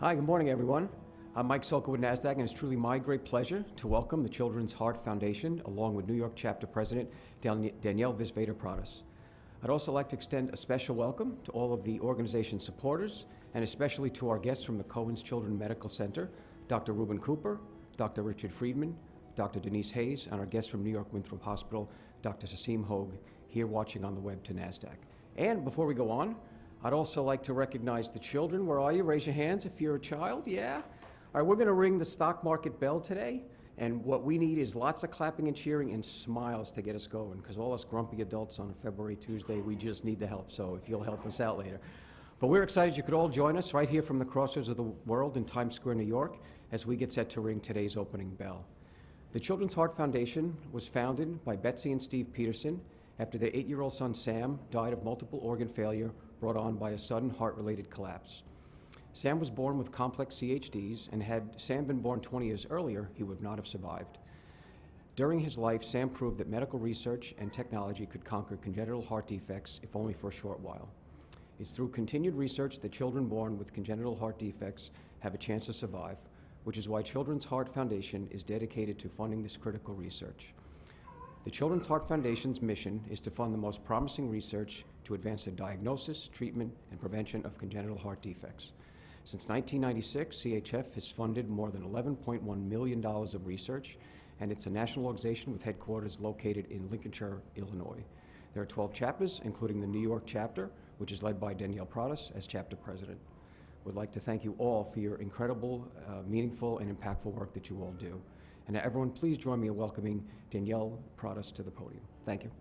Hi, good morning, everyone. I'm Mike Solka with Nasdaq, and it's truly my great pleasure to welcome the Children's Heart Foundation, along with New York Chapter President Danielle Visveda-Pradas. I'd also like to extend a special welcome to all of the organization's supporters, and especially to our guests from the Cohen's Children's Medical Center, Dr. Ruben Cooper, Dr. Richard Friedman, Dr. Denise Hayes, and our guest from New York Winthrop Hospital, Dr. Sasim Hogue, here watching on the web to Nasdaq. And before we go on, I'd also like to recognize the children. Where are you? Raise your hands if you're a child. Yeah? All right, we're going to ring the stock market bell today, and what we need is lots of clapping and cheering and smiles to get us going, because all us grumpy adults on a February Tuesday, we just need the help, so if you'll help us out later. But we're excited you could all join us right here from the crossroads of the world in Times Square, New York, as we get set to ring today's opening bell. The Children's Heart Foundation was founded by Betsy and Steve Peterson after their 8-year-old son Sam died of multiple organ failure brought on by a sudden heart-related collapse. Sam was born with complex CHDs, and had Sam been born 20 years earlier, he would not have survived. During his life, Sam proved that medical research and technology could conquer congenital heart defects, if only for a short while. It's through continued research that children born with congenital heart defects have a chance to survive, which is why Children's Heart Foundation is dedicated to funding this critical research. The Children's Heart Foundation's mission is to fund the most promising research to advance the diagnosis, treatment, and prevention of congenital heart defects. Since 1996, CHF has funded more than $11.1 million of research, and it's a national organization with headquarters located in Lincolnshire, Illinois. There are 12 chapters, including the New York chapter, which is led by Danielle Pradas as chapter president. We'd like to thank you all for your incredible, meaningful, and impactful work that you all do. And now everyone, please join me in welcoming Danielle Pradas to the podium. Thank you.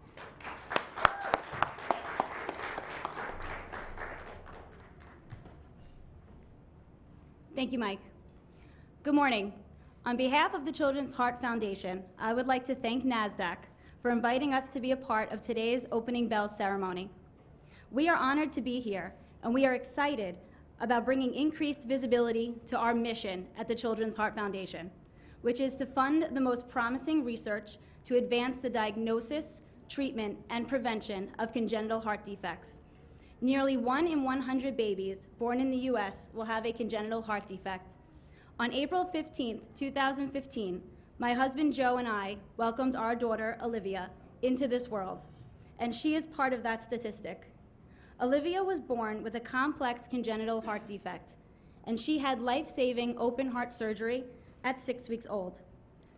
Thank you, Mike. Good morning. On behalf of the Children's Heart Foundation, I would like to thank Nasdaq for inviting us to be a part of today's opening bell ceremony. We are honored to be here, and we are excited about bringing increased visibility to our mission at the Children's Heart Foundation, which is to fund the most promising research to advance the diagnosis, treatment, and prevention of congenital heart defects. Nearly 1 in 100 babies born in the U.S. will have a congenital heart defect. On April 15, 2015, my husband Joe and I welcomed our daughter Olivia into this world, and she is part of that statistic. Olivia was born with a complex congenital heart defect, and she had life-saving open heart surgery at 6 weeks old.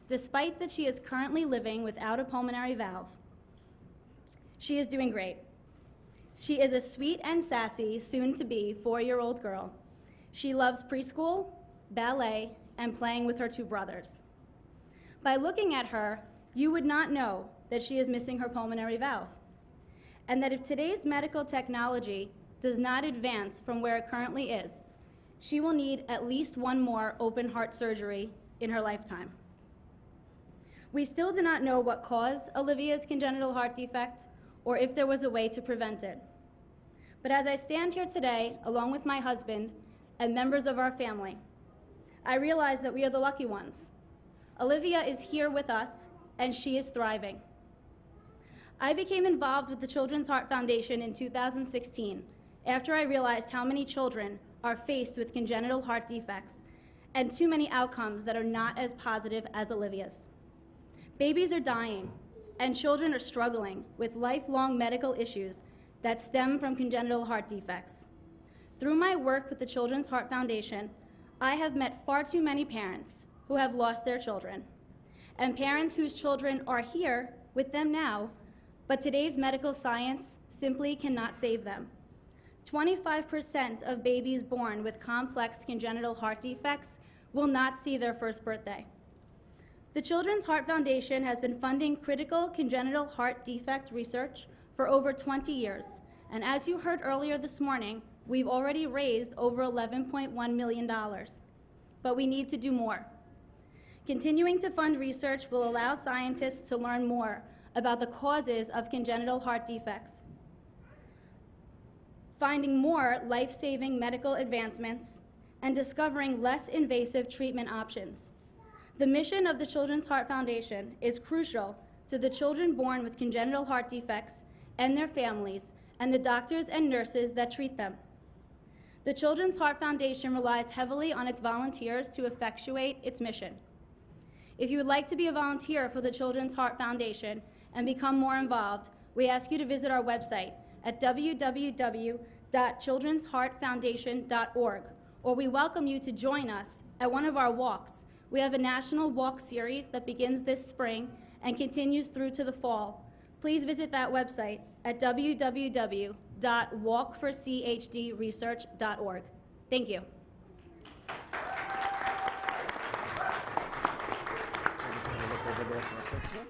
Despite that she is currently living without a pulmonary valve, she is doing great. She is a sweet and sassy, soon-to-be 4-year-old girl. She loves preschool, ballet, and playing with her 2 brothers. By looking at her, you would not know that she is missing her pulmonary valve, and that if today's medical technology does not advance from where it currently is, she will need at least 1 more open heart surgery in her lifetime. We still do not know what caused Olivia's congenital heart defect or if there was a way to prevent it. But as I stand here today, along with my husband and members of our family, I realize that we are the lucky ones. Olivia is here with us, and she is thriving. I became involved with the Children's Heart Foundation in 2016 after I realized how many children are faced with congenital heart defects and too many outcomes that are not as positive as Olivia's. Babies are dying, and children are struggling with lifelong medical issues that stem from congenital heart defects. Through my work with the Children's Heart Foundation, I have met far too many parents who have lost their children, and parents whose children are here with them now, but today's medical science simply cannot save them. 25% of babies born with complex congenital heart defects will not see their first birthday. The Children's Heart Foundation has been funding critical congenital heart defect research for over 20 years, and as you heard earlier this morning, we've already raised over $11.1 million, but we need to do more. Continuing to fund research will allow scientists to learn more about the causes of congenital heart defects, finding more life-saving medical advancements, and discovering less invasive treatment options. The mission of the Children's Heart Foundation is crucial to the children born with congenital heart defects and their families, and the doctors and nurses that treat them. The Children's Heart Foundation relies heavily on its volunteers to effectuate its mission. If you would like to be a volunteer for the Children's Heart Foundation and become more involved, we ask you to visit our website at www.childrensheartfoundation.org, or we welcome you to join us at one of our walks. We have a national walk series that begins this spring and continues through to the fall. Please visit that website at www.walkforchdresearch.org. Thank you. We're just gonna look over there for a picture.